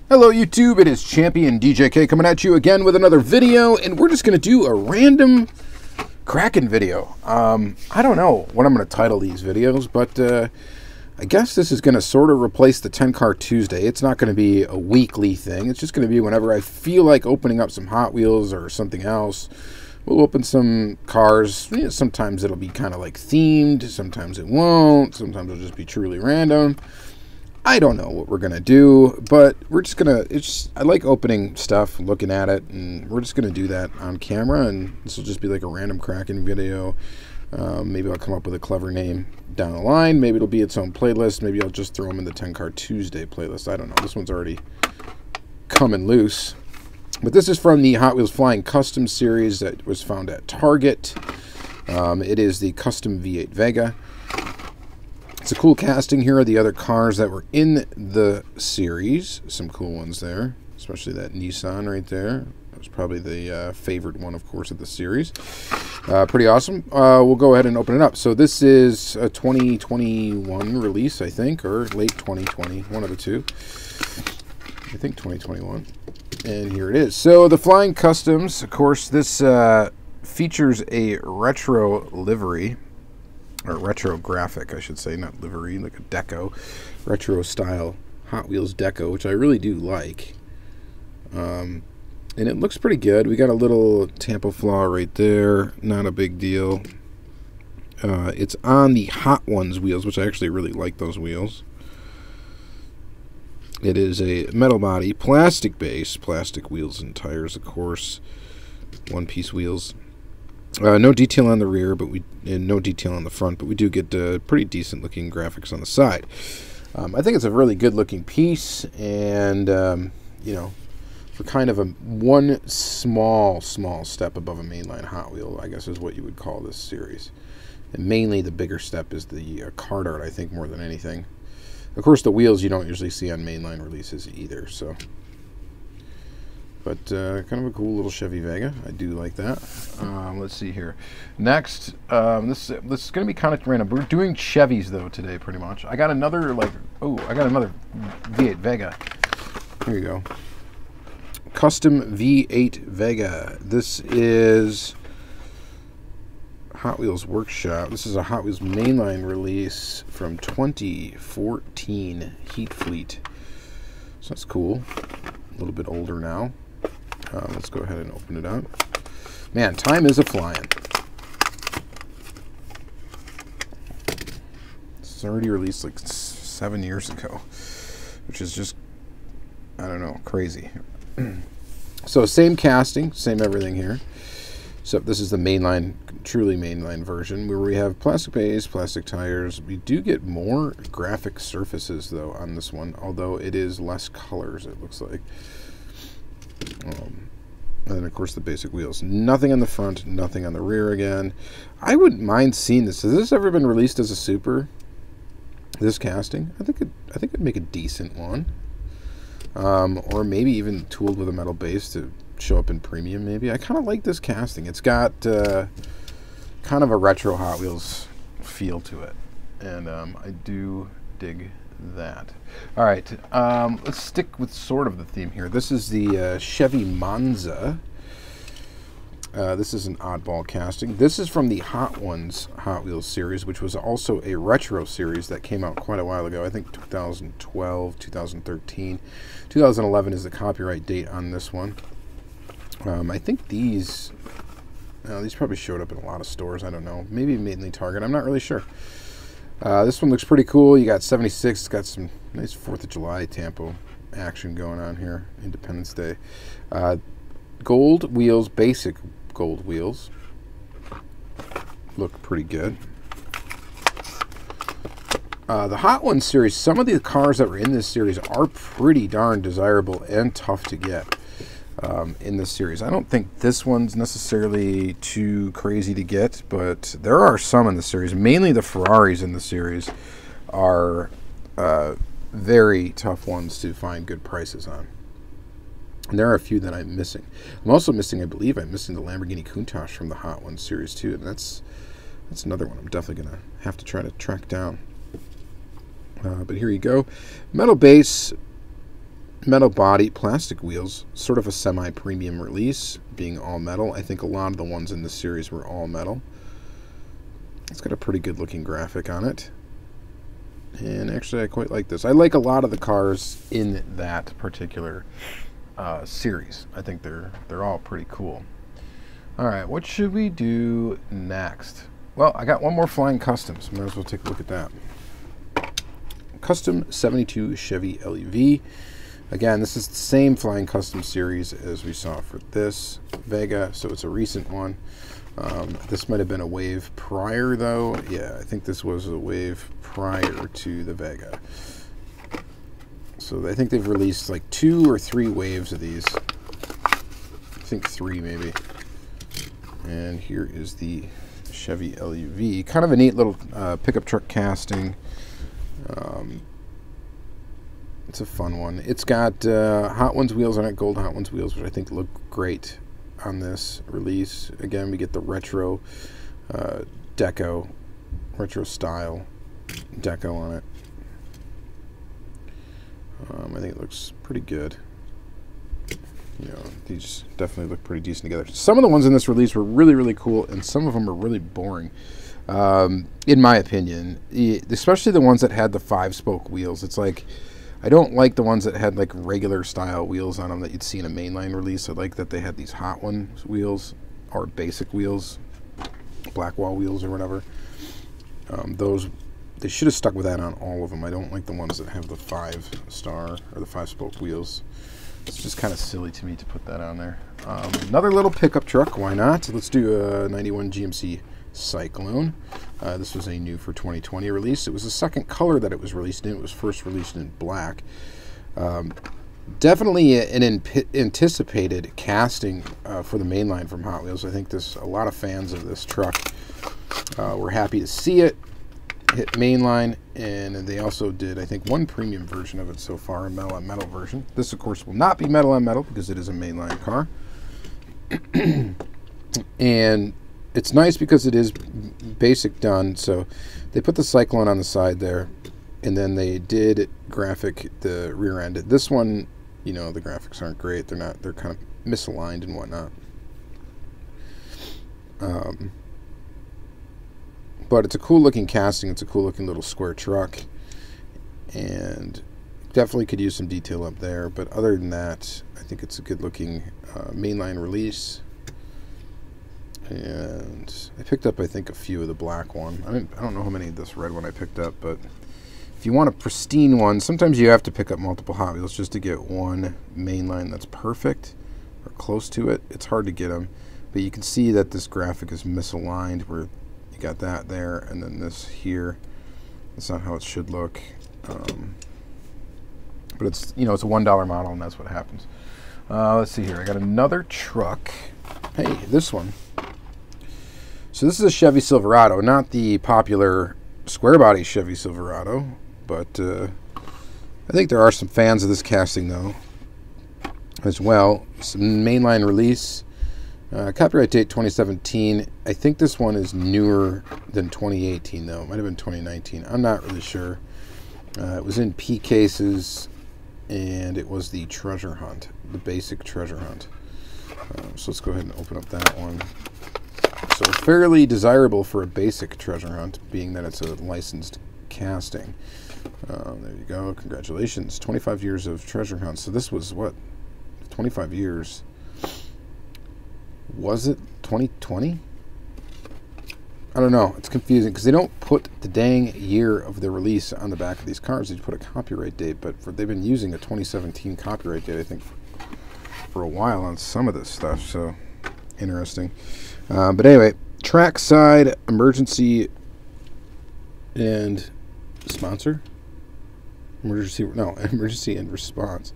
Hello YouTube, it is Championdjk coming at you again with another video, and we're just going to do a random Kraken video. I don't know what I'm going to title these videos, but I guess this is going to sort of replace the 10 Car Tuesday. It's not going to be a weekly thing, it's just going to be whenever I feel like opening up some Hot Wheels or something else. We'll open some cars. You know, sometimes it'll be kind of like themed, sometimes it won't, sometimes it'll just be truly random. I don't know what we're going to do, but we're just going to, I like opening stuff, looking at it, and we're just going to do that on camera, and this will just be like a random Kraken video. Maybe I'll come up with a clever name down the line. Maybe it'll be its own playlist. Maybe I'll just throw them in the 10 Car Tuesday playlist. I don't know. This one's already coming loose. But this is from the Hot Wheels Flying Custom series that was found at Target. It is the Custom V8 Vega. It's a cool casting. Here are the other cars that were in the series. Some cool ones there, especially that Nissan right there. That was probably the favorite one, of course, of the series. Pretty awesome. We'll go ahead and open it up. So this is a 2021 release, I think, or late 2020, one of the two. I think 2021. And here it is. So the Flying Customs, of course, this features a retro livery. Or retro graphic, I should say, not livery, like a deco, retro style Hot Wheels deco, which I really do like. And it looks pretty good. We got a little tampo flaw right there, not a big deal. It's on the Hot Ones wheels, which I actually really like those wheels. It is a metal body, plastic base, plastic wheels and tires, of course, one-piece wheels. No detail on the rear, and no detail on the front, but we do get pretty decent looking graphics on the side. I think it's a really good looking piece, and you know, for kind of one small step above a mainline Hot Wheel, I guess is what you would call this series. And mainly the bigger step is the card art, I think, more than anything. Of course, the wheels you don't usually see on mainline releases either, so. But kind of a cool little Chevy Vega. I do like that. Let's see here. Next, this is going to be kind of random. We're doing Chevys, though, today, pretty much. I got another, I got another V8 Vega. Here you go. Custom V8 Vega. This is Hot Wheels Workshop. This is a Hot Wheels mainline release from 2014 Heat Fleet. So that's cool. A little bit older now. Let's go ahead and open it up. Man, time is a-flying. It's already released like 7 years ago, which is just, I don't know, crazy. So same casting, same everything here. So this is the mainline, truly mainline version, where we have plastic base, plastic tires. We do get more graphic surfaces, though, on this one, although it is less colors, it looks like. And then, of course, the basic wheels. Nothing on the front, nothing on the rear again. I wouldn't mind seeing this. Has this ever been released as a super? This casting? I think it'd make a decent one. Or maybe even tooled with a metal base to show up in premium, maybe. I kind of like this casting. It's got kind of a retro Hot Wheels feel to it. And I do dig that. All right, let's stick with sort of the theme here. This is the Chevy Monza. This is an oddball casting. This is from the Hot Ones Hot Wheels series, which was also a retro series that came out quite a while ago. I think 2012, 2013. 2011 is the copyright date on this one. I think these probably showed up in a lot of stores. I don't know. Maybe mainly Target. I'm not really sure. This one looks pretty cool. You got 76. It's got some nice 4th of July tampo action going on here. Independence Day. Gold wheels, basic gold wheels. Look pretty good. The Hot Ones series, some of the cars that were in this series are pretty darn desirable and tough to get in this series. I don't think this one's necessarily too crazy to get, but there are some in the series. Mainly the Ferraris in the series are very tough ones to find good prices on. And there are a few that I'm missing. I'm also missing, I believe, I'm missing the Lamborghini Countach from the Hot Ones series too, and that's another one I'm definitely going to have to try to track down. But here you go. Metal base, Metal body, plastic wheels, sort of a semi-premium release, being all metal. I think a lot of the ones in this series were all metal. It's got a pretty good looking graphic on it. And actually I quite like this. I like a lot of the cars in that particular series. I think they're all pretty cool. Alright, what should we do next? Well, I got one more Flying Custom, so might as well take a look at that. Custom 72 Chevy Luv. Again, this is the same Flying Custom series as we saw for this Vega, so it's a recent one. This might have been a wave prior, though. Yeah, I think this was a wave prior to the Vega. So I think they've released like 2 or 3 waves of these. I think 3 maybe. And here is the Chevy Luv. Kind of a neat little pickup truck casting. It's a fun one. It's got Hot Ones wheels on it, gold Hot Ones wheels, which I think look great on this release. Again, we get the retro deco, retro style deco on it. I think it looks pretty good. You know, these definitely look pretty decent together. Some of the ones in this release were really, really cool, and some of them are really boring, in my opinion. Especially the ones that had the 5-spoke wheels. It's like, I don't like the ones that had like regular style wheels on them that you'd see in a mainline release. I like that they had these Hot Ones wheels, or basic wheels, black wall wheels or whatever. Those, they should have stuck with that on all of them. I don't like the ones that have the 5-star or the 5-spoke wheels. It's just kind of silly to me to put that on there. Another little pickup truck, why not? Let's do a 91 GMC Cyclone. This was a new for 2020 release. It was the second color that it was released in. It was first released in black. Definitely an anticipated casting for the mainline from Hot Wheels. I think a lot of fans of this truck were happy to see it hit mainline, and they also did, I think, one premium version of it so far, a metal on metal version. This, of course, will not be metal on metal because it is a mainline car. And it's nice because it is basic done. So they put the Cyclone on the side there, and then they did graphic the rear end. This one, you know, the graphics aren't great. They're kind of misaligned and whatnot. But it's a cool looking casting. It's a cool looking little square truck, and definitely could use some detail up there. But other than that, I think it's a good looking mainline release. And I picked up, I think, a few of the black one. I don't know how many of this red one I picked up, but if you want a pristine one, sometimes you have to pick up multiple Hot Wheels just to get one mainline that's perfect or close to it. It's hard to get them, but you can see that this graphic is misaligned where you got that there, and then this here. That's not how it should look. But it's, you know, it's a $1 model, and that's what happens. Let's see here. I got another truck. Hey, this one. So this is a Chevy Silverado, not the popular square body Chevy Silverado, but I think there are some fans of this casting though as well. Some mainline release, copyright date 2017. I think this one is newer than 2018 though. It might have been 2019. I'm not really sure. It was in P cases, and it was the treasure hunt, the basic treasure hunt. So let's go ahead and open up that one. So fairly desirable for a basic treasure hunt, being that it's a licensed casting. There you go. Congratulations. 25 years of treasure hunt. So this was, what, 25 years? Was it 2020? I don't know. It's confusing because they don't put the dang year of the release on the back of these cars. They put a copyright date, but they've been using a 2017 copyright date, I think, for a while on some of this stuff. So interesting. But anyway, trackside emergency and sponsor. Emergency and response.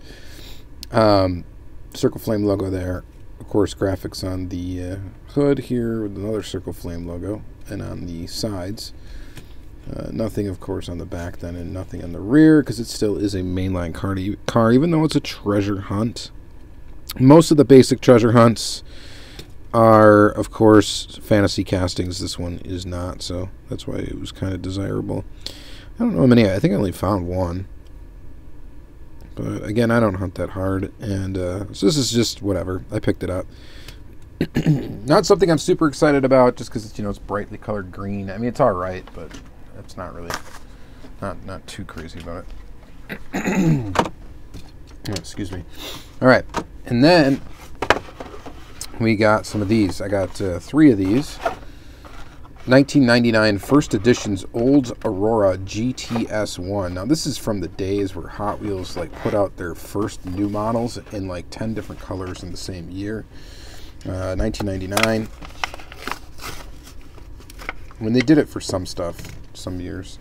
Circle Flame logo there. Of course, graphics on the hood here with another Circle Flame logo, and on the sides. Nothing, of course, on the back then, and nothing on the rear because it still is a mainline car, even though it's a treasure hunt. Most of the basic treasure hunts are, of course, fantasy castings. This one is not, so that's why it was kind of desirable. I don't know how many. I think I only found one. But again, I don't hunt that hard, and so this is just whatever. I picked it up. Not something I'm super excited about, just because it's, you know, it's brightly colored green. I mean, it's all right, but it's not really not too crazy about it. Oh, excuse me. All right, and then we got some of these. I got 3 of these. 1999 first edition's old Aurora GTS1. Now this is from the days where Hot Wheels like put out their first new models in like 10 different colors in the same year. 1999. When they did it for some stuff, some years.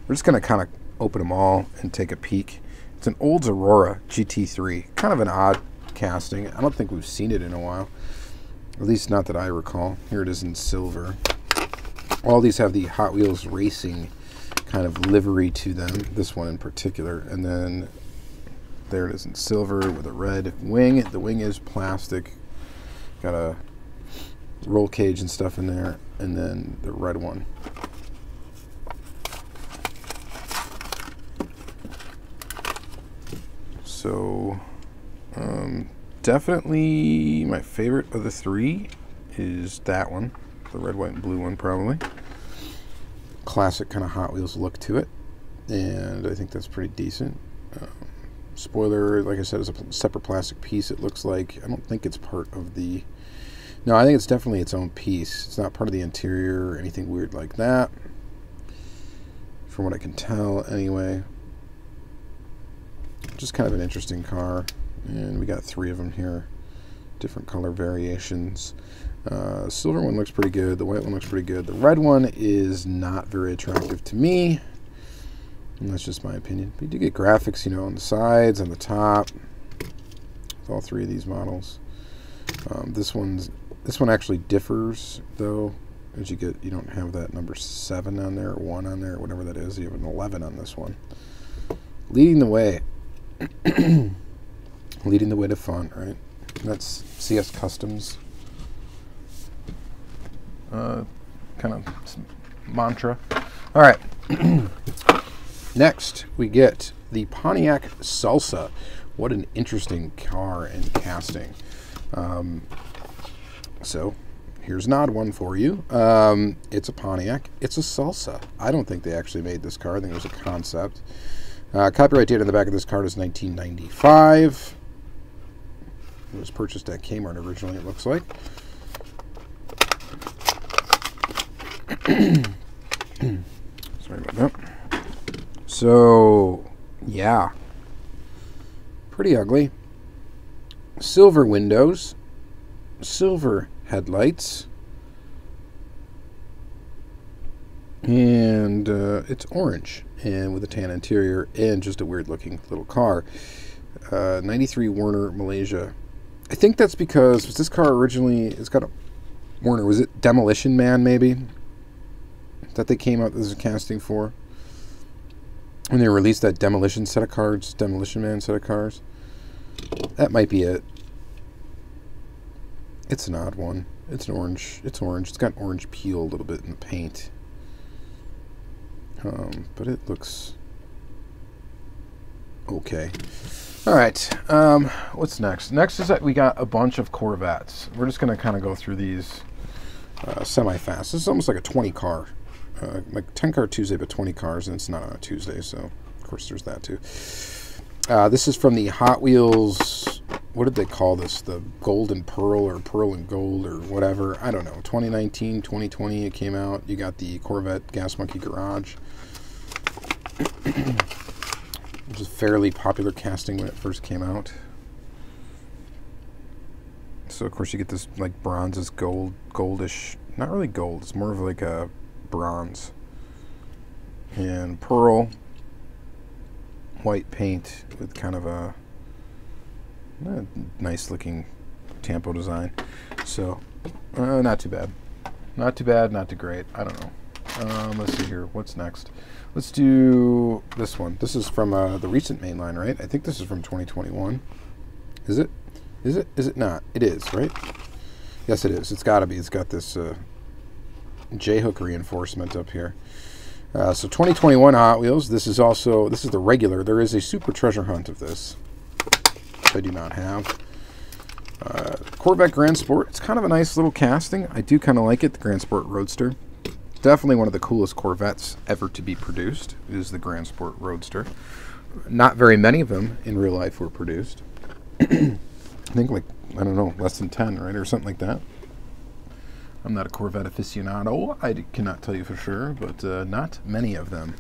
We're just going to kind of open them all and take a peek. It's an old Aurora GT3. Kind of an odd casting. I don't think we've seen it in a while. At least not that I recall. Here it is in silver. All these have the Hot Wheels racing kind of livery to them, this one in particular. And then there it is in silver with a red wing. The wing is plastic. Got a roll cage and stuff in there. And then the red one. So, definitely my favorite of the 3 is that one. The red, white, and blue one, probably. Classic kind of Hot Wheels look to it. And I think that's pretty decent. Spoiler, like I said, is a separate plastic piece, it looks like. I don't think it's part of the... No, I think it's definitely its own piece. It's not part of the interior or anything weird like that. From what I can tell, anyway. Just kind of an interesting car. And we got 3 of them here. Different color variations. Silver one looks pretty good. The white one looks pretty good. The red one is not very attractive to me. And that's just my opinion. But you do get graphics, you know, on the sides, on the top. With all 3 of these models. This one actually differs, though. As you don't have that number 7 on there, or 1 on there, or whatever that is. You have an 11 on this one. Leading the way. Leading the way to fun, right? And that's CS Customs. Kind of mantra. All right. Next, we get the Pontiac Salsa. What an interesting car and casting. So, here's an odd one for you. It's a Pontiac. It's a Salsa. I don't think they actually made this car. I think it was a concept. Copyright date on the back of this card is 1995. It was purchased at Kmart originally, it looks like. Sorry about that. So, yeah. Pretty ugly. Silver windows. Silver headlights. And it's orange. And with a tan interior. And just a weird looking little car. 93 Werner, Malaysia. I think that's because, was this car originally, it's got a Werner, was it Demolition Man maybe? That they came out as a casting for? When they released that Demolition set of cards, Demolition Man set of cars. That might be it. It's an odd one. It's an orange. It's orange. It's got orange peel a little bit in the paint. But it looks okay. All right. What's next? Next is that we got a bunch of Corvettes. We're just going to kind of go through these semi-fast. This is almost like a 20 car. Like 10 car Tuesday, but 20 cars, and it's not on a Tuesday, so of course there's that too. This is from the Hot Wheels, what did they call this? The Gold and Pearl, or Pearl and Gold, or whatever. I don't know. 2019, 2020 it came out. You got the Corvette Gas Monkey Garage. Which is fairly popular casting when it first came out. So of course you get this like bronze gold, goldish, not really gold, it's more of like a bronze. And pearl, white paint with kind of a nice looking tampo design. So not too bad. Not too bad, not too great. I don't know. Let's see here. What's next? Let's do this one. This is from the recent mainline, right? I think this is from 2021. Is it? Is it? Is it not? It is, right? Yes, it is. It's got to be. It's got this J-hook reinforcement up here. So 2021 Hot Wheels. This is the regular. There is a Super Treasure Hunt of this, which I do not have. Corvette Grand Sport. It's kind of a nice little casting. I do kind of like it. The Grand Sport Roadster. Definitely one of the coolest Corvettes ever to be produced is the Grand Sport Roadster. Not very many of them in real life were produced. I think like, I don't know, less than 10, right? Or something like that. I'm not a Corvette aficionado. I cannot tell you for sure, but not many of them.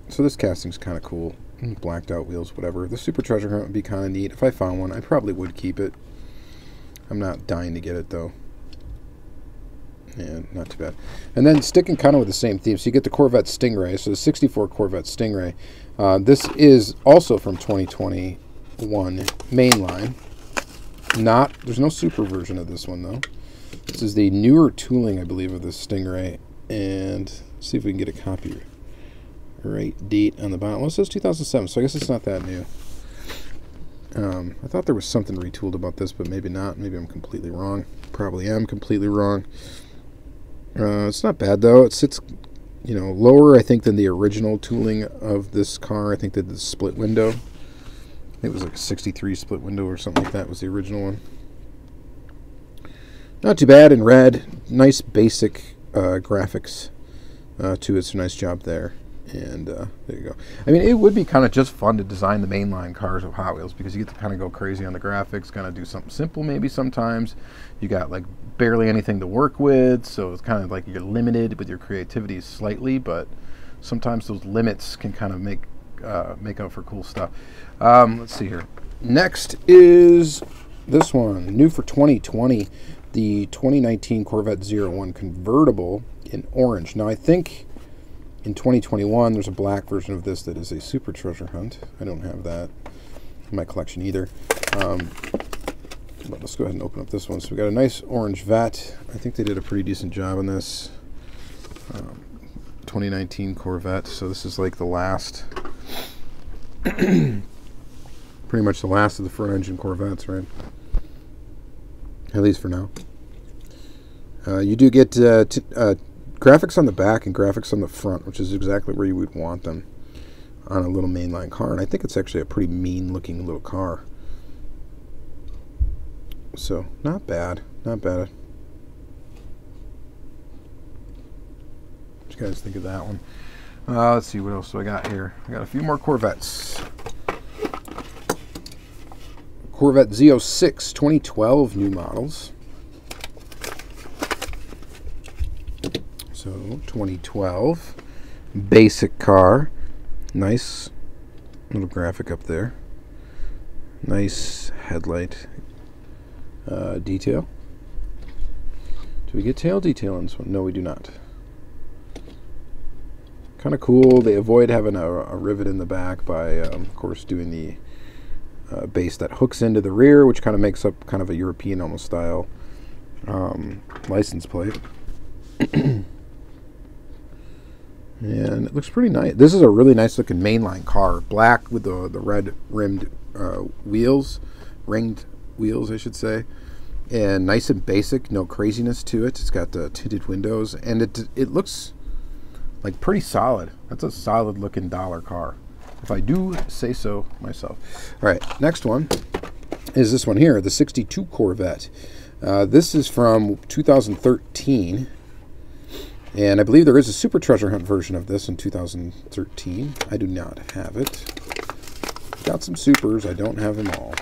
So this casting's kind of cool. Blacked out wheels, whatever. The Super Treasure Hunt would be kind of neat. If I found one, I probably would keep it. I'm not dying to get it, though. Yeah, not too bad. And then sticking kind of with the same theme, so you get the Corvette Stingray, so the 64 Corvette Stingray. This is also from 2021 mainline. There's no super version of this one, though. This is the newer tooling, I believe, of the Stingray. And let's see if we can get a copy right date on the bottom. Well, it says 2007, so I guess it's not that new. I thought there was something retooled about this, but maybe not. Maybe I'm completely wrong. Probably am completely wrong. It's not bad, though. It sits, you know, lower, I think, than the original tooling of this car. I think they did the split window. I think it was like a 63 split window or something like that was the original one. Not too bad in red. Nice basic graphics to it. It's a nice job there. And there you go. I mean, it would be kind of just fun to design the mainline cars of Hot Wheels because you get to kind of go crazy on the graphics, kind of do something simple maybe sometimes. You got like barely anything to work with, so it's kind of like you're limited with your creativity slightly, but sometimes those limits can kind of make up for cool stuff. Let's see here. Next is this one, new for 2020, the 2019 Corvette 01 Convertible in orange. Now I think in 2021, there's a black version of this that is a Super Treasure Hunt. I don't have that in my collection either. But let's go ahead and open up this one. So we got a nice orange Vette. I think they did a pretty decent job on this. 2019 Corvette. So this is like the last, pretty much the last of the front engine Corvettes, right? At least for now. You do get graphics on the back and graphics on the front, which is exactly where you would want them on a little mainline car. And I think it's actually a pretty mean looking little car. So, not bad. Not bad. What do you guys think of that one? Let's see, what else do I got here? I got a few more Corvettes. Corvette Z06 2012 new models. So 2012 basic car, nice little graphic up there, nice headlight detail. Do we get tail detail on this one? No, we do not. Kind of cool. They avoid having a rivet in the back by of course doing the base that hooks into the rear, which kind of makes up kind of a European almost style license plate. And it looks pretty nice. This is a really nice looking mainline car. Black with the red rimmed wheels. Ringed wheels, I should say. And nice and basic. No craziness to it. It's got the tinted windows. And it looks like pretty solid. That's a solid looking dollar car, if I do say so myself. All right, next one is this one here. The 62 Corvette. This is from 2013. And I believe there is a Super Treasure Hunt version of this in 2013. I do not have it. Got some Supers. I don't have them all.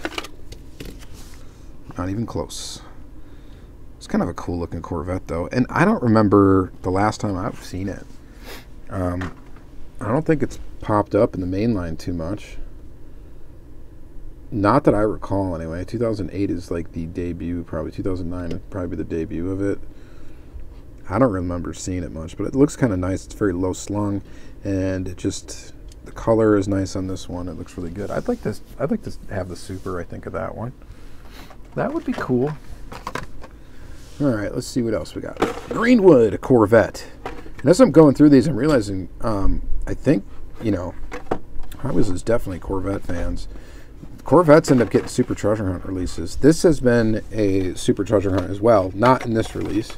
Not even close. It's kind of a cool looking Corvette, though. And I don't remember the last time I've seen it. I don't think it's popped up in the mainline too much. Not that I recall, anyway. 2008 is like the debut. Probably 2009 would probably be the debut of it. I don't remember seeing it much, but it looks kind of nice. It's very low slung, and it just, the color is nice on this one. It looks really good. I'd like to have the Super, I think, of that one. That would be cool. All right, let's see what else we got. Greenwood Corvette. And as I'm going through these, I'm realizing I think, you know, Hot Wheels is definitely Corvette fans. Corvettes end up getting Super Treasure Hunt releases. This has been a Super Treasure Hunt as well, not in this release.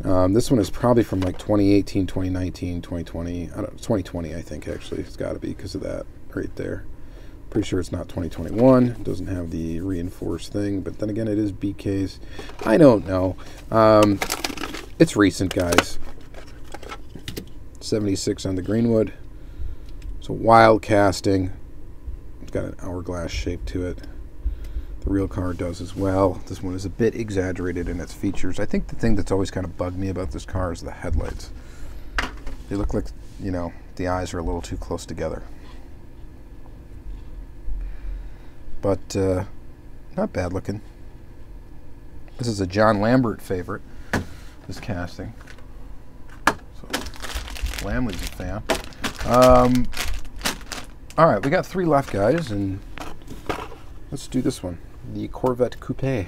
This one is probably from like 2018, 2019, 2020. I don't know, 2020, I think, actually. It's got to be because of that right there. Pretty sure it's not 2021. It doesn't have the reinforced thing, but then again, it is BK's. I don't know. It's recent, guys. 76 on the Greenwood. It's a wild casting. It's got an hourglass shape to it. The real car does as well. This one is a bit exaggerated in its features. I think the thing that's always kind of bugged me about this car is the headlights. They look like, you know, the eyes are a little too close together. But not bad looking. This is a John Lambert favorite, this casting. So Lamley's a fan. All right, we got 3 left, guys, and let's do this one. The Corvette Coupe.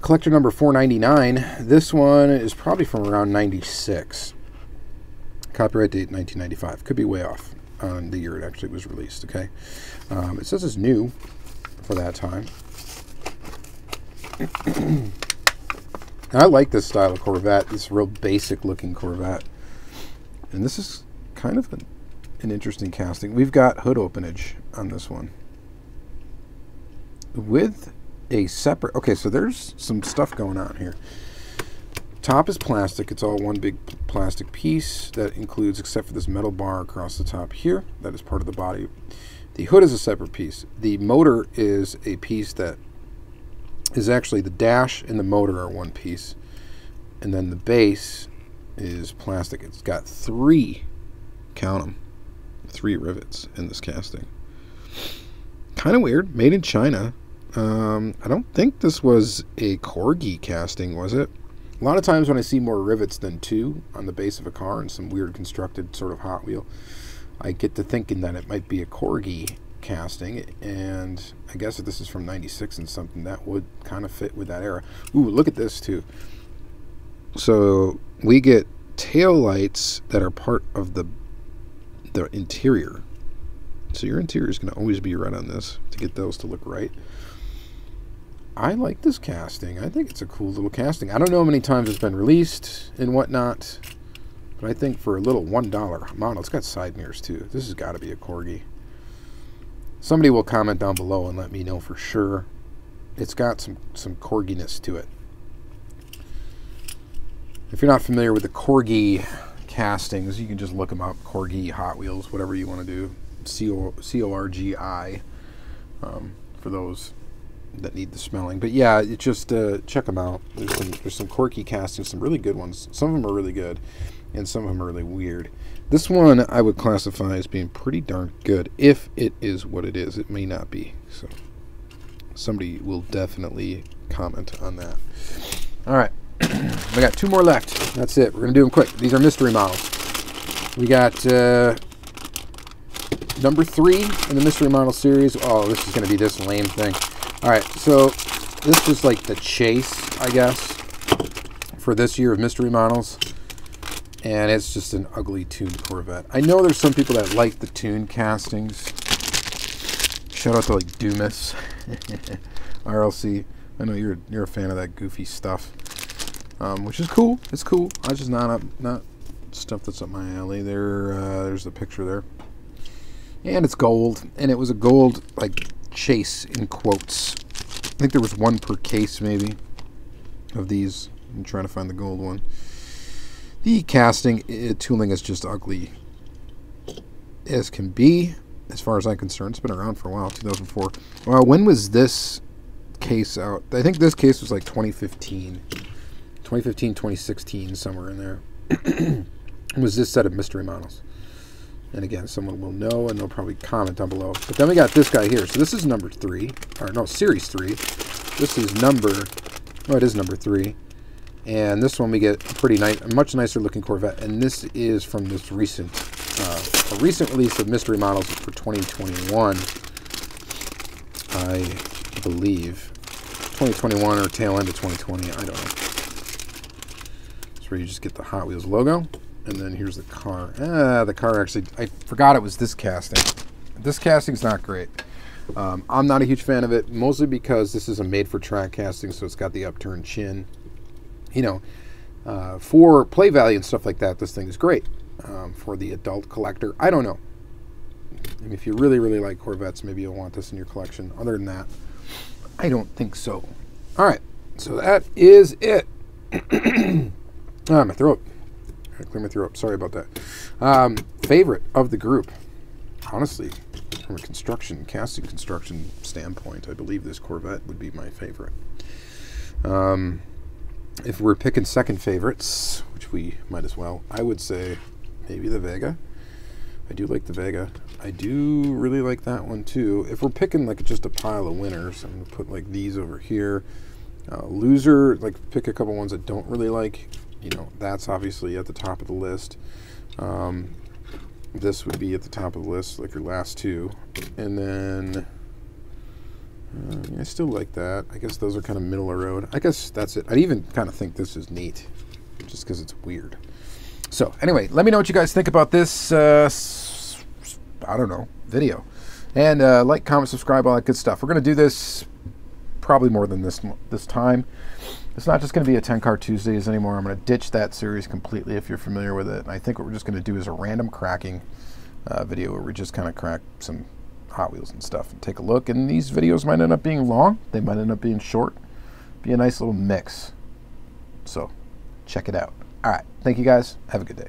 Collector number 499. This one is probably from around 96. Copyright date 1995. Could be way off on the year it actually was released, okay? It says it's new for that time. I like this style of Corvette, this real basic looking Corvette. And this is kind of an interesting casting. We've got hood openage on this one. With a separate, okay, so there's some stuff going on here. Top is plastic. It's all one big plastic piece that includes, except for this metal bar across the top here, that is part of the body. The hood is a separate piece. The motor is a piece that is actually, the dash and the motor are one piece. And then the base is plastic. It's got 3, count them, 3 rivets in this casting. Kind of weird. Made in China. I don't think this was a Corgi casting, was it? A lot of times when I see more rivets than 2 on the base of a car and some weird constructed sort of Hot Wheel, I get to thinking that it might be a Corgi casting, and I guess if this is from 96 and something, that would kind of fit with that era. Ooh, look at this too. So we get tail lights that are part of the interior. So your interior is going to always be right on this to get those to look right. I like this casting. I think it's a cool little casting. I don't know how many times it's been released and whatnot, but I think for a little $1 model, it's got side mirrors too. This has got to be a Corgi. Somebody will comment down below and let me know for sure. It's got some Corginess to it. If you're not familiar with the Corgi castings, you can just look them up. Corgi, Hot Wheels, whatever you want to do. C-O-R-G-I for those that need the spelling. But yeah, it just check them out. There's some quirky castings, some really good ones. Some of them are really good, and some of them are really weird. This one I would classify as being pretty darn good, if it is what it is. It may not be. So somebody will definitely comment on that. All right, we got 2 more left. That's it. We're gonna do them quick. These are mystery models. We got number 3 in the mystery model series. Oh, this is gonna be this lame thing. All right, so this is like the chase, I guess, for this year of mystery models. And it's just an ugly tuned Corvette. I know there's some people that like the tuned castings. Shout out to like Dumas, RLC. I know you're a fan of that goofy stuff, which is cool. It's cool. I just not stuff that's up my alley. There's the picture there, and it's gold, and it was a gold like chase in quotes. I think there was 1 per case maybe of these. I'm trying to find the gold one. The casting tooling is just ugly as can be, as far as I'm concerned. It's been around for a while, 2004. Well, when was this case out? I think this case was like 2015. 2015, 2016, somewhere in there. Was this set of mystery models. And again, someone will know, and they'll probably comment down below. But then we got this guy here. So this is number 3. Or no, series 3. This is number... Oh, it is number 3. And this one we get a pretty nice, a much nicer looking Corvette. And this is from this recent release of mystery models for 2021. I believe. 2021 or tail end of 2020. I don't know. It's where you just get the Hot Wheels logo. And then here's the car. The car actually, I forgot it was this casting. This casting's not great. I'm not a huge fan of it, mostly because this is a made-for-track casting, so it's got the upturned chin. you know, for play value and stuff like that, this thing is great. For the adult collector, I don't know. I mean, if you really, really like Corvettes, maybe you'll want this in your collection. Other than that, I don't think so. All right, so that is it. My throat. I gotta clear my throat. Sorry about that. Favorite of the group. Honestly, from a casting construction standpoint, I believe this Corvette would be my favorite. If we're picking second favorites, which we might as well, I would say maybe the Vega. I do like the Vega. I do really like that one too. If we're picking like just a pile of winners, I'm gonna put like these over here. Loser, like pick a couple ones I don't really like. You know, that's obviously at the top of the list. This would be at the top of the list, like your last two. And then I still like that. I guess those are kind of middle of the road. I guess that's it. I even kind of think this is neat, just because it's weird. So anyway, let me know what you guys think about this, I don't know, video. And like, comment, subscribe, all that good stuff. We're going to do this probably more than this time. It's not just going to be a 10-car Tuesdays anymore. I'm going to ditch that series completely if you're familiar with it. And I think what we're just going to do is a random cracking video where we just kind of crack some Hot Wheels and stuff and take a look. And these videos might end up being long. They might end up being short. Be a nice little mix. So check it out. All right. Thank you guys. Have a good day.